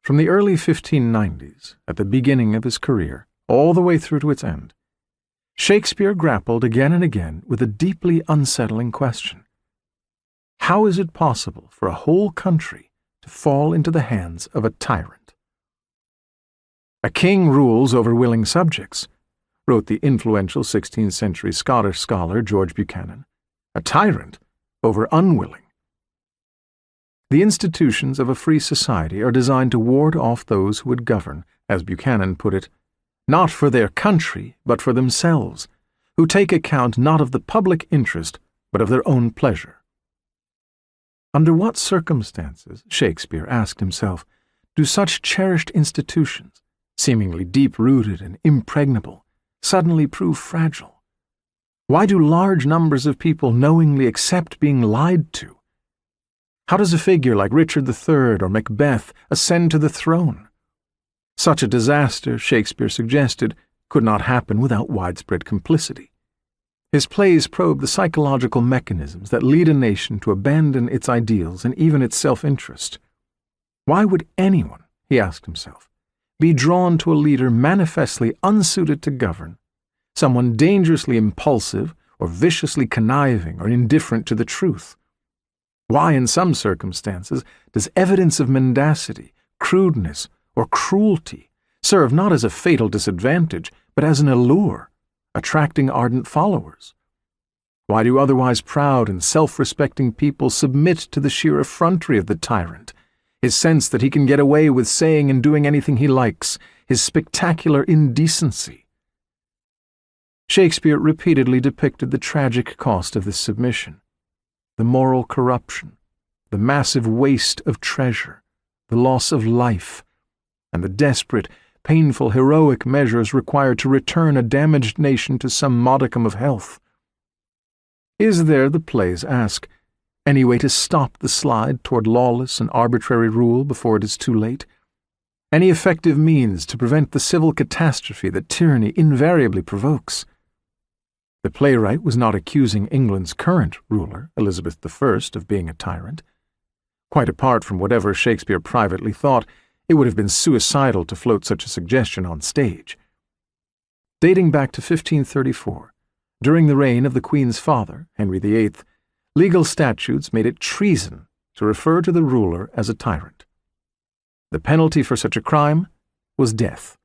From the early 1590s, at the beginning of his career, all the way through to its end, Shakespeare grappled again and again with a deeply unsettling question. How is it possible for a whole country to fall into the hands of a tyrant? A king rules over willing subjects, wrote the influential 16th century Scottish scholar George Buchanan. A tyrant over unwilling. The institutions of a free society are designed to ward off those who would govern, as Buchanan put it, not for their country, but for themselves, who take account not of the public interest, but of their own pleasure. Under what circumstances, Shakespeare asked himself, do such cherished institutions, seemingly deep-rooted and impregnable, suddenly prove fragile? Why do large numbers of people knowingly accept being lied to? How does a figure like Richard III or Macbeth ascend to the throne? Such a disaster, Shakespeare suggested, could not happen without widespread complicity. His plays probe the psychological mechanisms that lead a nation to abandon its ideals and even its self-interest. Why would anyone, he asked himself, be drawn to a leader manifestly unsuited to govern, someone dangerously impulsive or viciously conniving or indifferent to the truth? Why, in some circumstances, does evidence of mendacity, crudeness, or cruelty serve not as a fatal disadvantage, but as an allure, attracting ardent followers? Why do otherwise proud and self-respecting people submit to the sheer effrontery of the tyrant, his sense that he can get away with saying and doing anything he likes, his spectacular indecency? Shakespeare repeatedly depicted the tragic cost of this submission, the moral corruption, the massive waste of treasure, the loss of life, and the desperate, painful, heroic measures required to return a damaged nation to some modicum of health. Is there, the plays ask, any way to stop the slide toward lawless and arbitrary rule before it is too late? Any effective means to prevent the civil catastrophe that tyranny invariably provokes? The playwright was not accusing England's current ruler, Elizabeth I, of being a tyrant. Quite apart from whatever Shakespeare privately thought, it would have been suicidal to float such a suggestion on stage. Dating back to 1534, during the reign of the Queen's father, Henry VIII, legal statutes made it treason to refer to the ruler as a tyrant. The penalty for such a crime was death.